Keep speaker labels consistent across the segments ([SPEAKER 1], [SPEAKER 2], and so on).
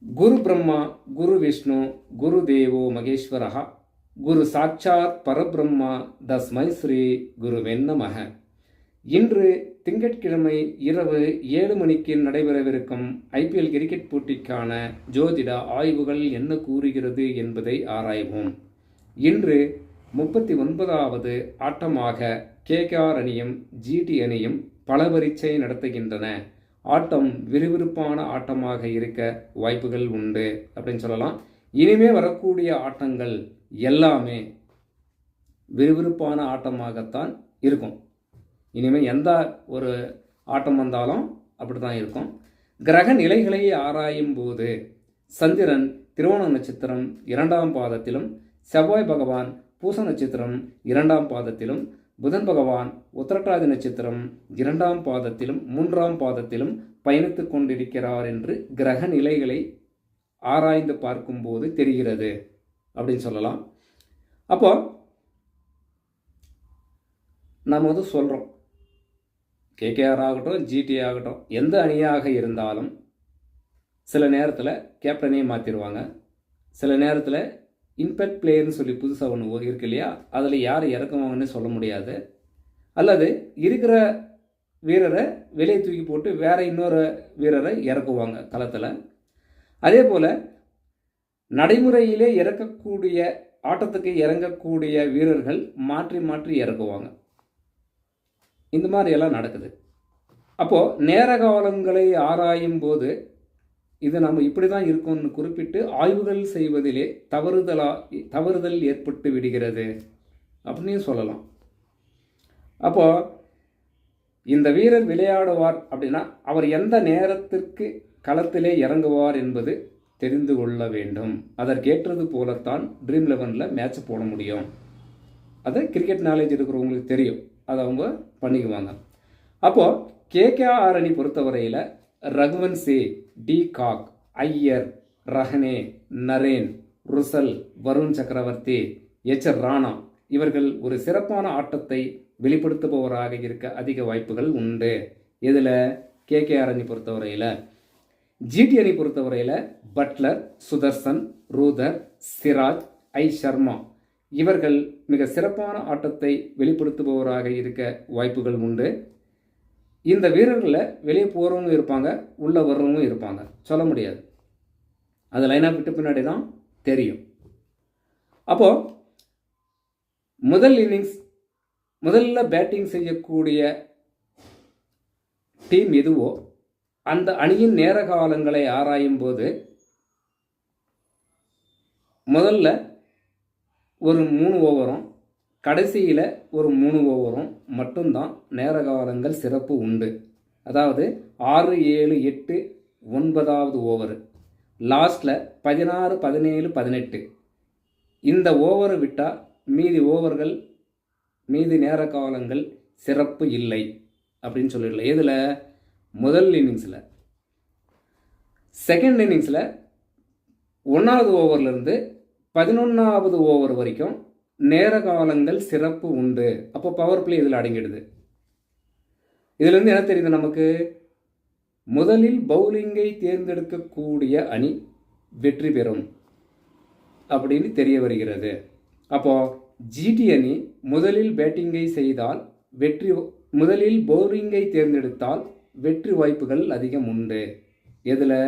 [SPEAKER 1] குரு பிரம்மா குரு விஷ்ணு குரு தேவோ மகேஸ்வரஹ குரு சாட்சாத் பரபிரம்மா தஸ்மை ஸ்ரீ குருவே நமஹ. இன்று திங்கட்கிழமை இரவு 7 மணிக்கு நடைபெறவிருக்கும் IPL கிரிக்கெட் போட்டிக்கான ஜோதிட ஆய்வுகள் என்ன கூறுகிறது என்பதை ஆராய்வோம். இன்று 39வது ஆட்டமாக KKR அணியும் GT அணியும் பல பரீட்சை நடத்துகின்றன. ஆட்டம் விறுவிறுப்பான ஆட்டமாக இருக்க வாய்ப்புகள் உண்டு அப்படின்னு சொல்லலாம். இனிமே வரக்கூடிய ஆட்டங்கள் எல்லாமே விறுவிறுப்பான ஆட்டமாகத்தான் இருக்கும். இனிமேல் எந்த ஒரு ஆட்டம் வந்தாலும் அப்படி தான் இருக்கும். கிரக நிலைகளை ஆராயும் போது சந்திரன் திருவோண நட்சத்திரம் 2ஆம் பாதத்திலும், செவ்வாய் பகவான் பூச நட்சத்திரம் 2ஆம் பாதத்திலும், புதன் பகவான் உத்திரட்டாதி நட்சத்திரம் 2ஆம் பாதத்திலும் 3ஆம் பாதத்திலும் பயணித்து கொண்டிருக்கிறார் என்று கிரக நிலைகளை ஆராய்ந்து பார்க்கும்போது தெரிகிறது அப்படின்னு சொல்லலாம். அப்போ நம்ம சொல்கிறோம், KKR ஆகட்டும் GT ஆகட்டும் எந்த அணியாக இருந்தாலும் சில நேரத்தில் கேப்டனே மாற்றிடுவாங்க. சில நேரத்தில் இம்பேக்ட் பிளேயர்னு சொல்லி புதுசாக ஒன்று இருக்கு இல்லையா, அதில் யார் இறக்குவாங்கன்னு சொல்ல முடியாது. அல்லது இருக்கிற வீரரை வெளியே தூக்கி போட்டு வேற இன்னொரு வீரரை இறக்குவாங்க களத்தில். அதே போல் நடைமுறையிலே இறக்கக்கூடிய ஆட்டத்துக்கு இறங்கக்கூடிய வீரர்கள் மாற்றி மாற்றி இறக்குவாங்க. இந்த மாதிரி எல்லாம் நடக்குது. அப்போது நேர காலங்களை ஆராயும் போது இது நம்ம இப்படி தான் இருக்கும்னு குறிப்பிட்டு ஆய்வுகள் செய்வதிலே தவறுதல் ஏற்பட்டு விடுகிறது அப்படின்னு சொல்லலாம். அப்போது இந்த வீரர் விளையாடுவார் அப்படின்னா அவர் எந்த நேரத்திற்கு களத்திலே இறங்குவார் என்பது தெரிந்து கொள்ள வேண்டும். அதற்கேற்றது போலத்தான் ட்ரீம் 11 மேட்ச் போட முடியும். அது கிரிக்கெட் நாலேஜ் இருக்கிறவங்களுக்கு தெரியும், அதை அவங்க பண்ணிக்குவாங்க. அப்போது KKR அணி பொறுத்தவரையில் Raghuvanshi, de Kock, Iyer, Rahane, Narine, Russell, Varun Chakravarthy, Rana இவர்கள் ஒரு சிறப்பான ஆட்டத்தை வெளிப்படுத்துபவராக இருக்க அதிக வாய்ப்புகள் உண்டு. இதில் KKR அணி பொறுத்தவரையில். GT அணி பொறுத்தவரையில் பட்லர், சுதர்சன், ரூதர், சிராஜ், சர்மா இவர்கள் மிக சிறப்பான ஆட்டத்தை வெளிப்படுத்துபவராக இருக்க வாய்ப்புகள் உண்டு. இந்த வீரர்களில் வெளியே போகிறவங்க இருப்பாங்க, உள்ளே வர்றவங்க இருப்பாங்க, சொல்ல முடியாது. அது லைனாக விட்டு பின்னாடி தான் தெரியும். அப்போது முதல் இன்னிங்ஸ் முதல்ல பேட்டிங் செய்யக்கூடிய டீம் எதுவோ அந்த அணியின் நேர காலங்களை ஆராயும் போது முதல்ல ஒரு 3 ஓவரும் கடைசியில் ஒரு 3 ஓவரும் மட்டும்தான் நேர காலங்கள் சிறப்பு உண்டு. அதாவது 6, 7, 8, 9வது ஓவர், லாஸ்டில் 16, 17, 18 இந்த ஓவரை விட்டால் மீதி நேர காலங்கள் சிறப்பு இல்லை அப்படின்னு சொல்லிடலாம். இதில் முதல் இன்னிங்ஸில், செகண்ட் இன்னிங்ஸில் 1வது ஓவர்லேருந்து 11வது ஓவர் வரைக்கும் நேர காலங்கள் சிறப்பு உண்டு. அப்போ பவர் பிளே இதில் அடங்கிடுது. இதிலிருந்து என்ன தெரியுது நமக்கு? முதலில் பவுலிங்கை தேர்ந்தெடுக்கக்கூடிய அணி வெற்றி பெறும் அப்படின்னு தெரிய வருகிறது. அப்போது GT அணி முதலில் பேட்டிங்கை செய்தால் முதலில் பவுலிங்கை தேர்ந்தெடுத்தால் வெற்றி வாய்ப்புகள் அதிகம் உண்டு. எதில்?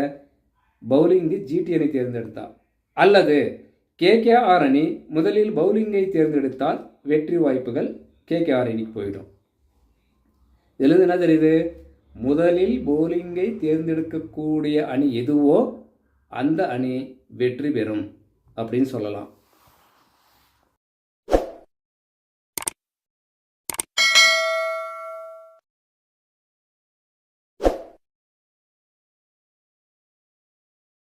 [SPEAKER 1] பவுலிங்கு GT அணி தேர்ந்தெடுத்தால். அல்லது KKR அணி முதலில் பவுலிங்கை தேர்ந்தெடுத்தால் வெற்றி வாய்ப்புகள் KKR அணிக்கு போயிடும். இதிலிருந்து என்ன தெரியுது? முதலில் பவுலிங்கை தேர்ந்தெடுக்கக்கூடிய அணி எதுவோ அந்த அணி வெற்றி பெறும் அப்படின்னு சொல்லலாம்.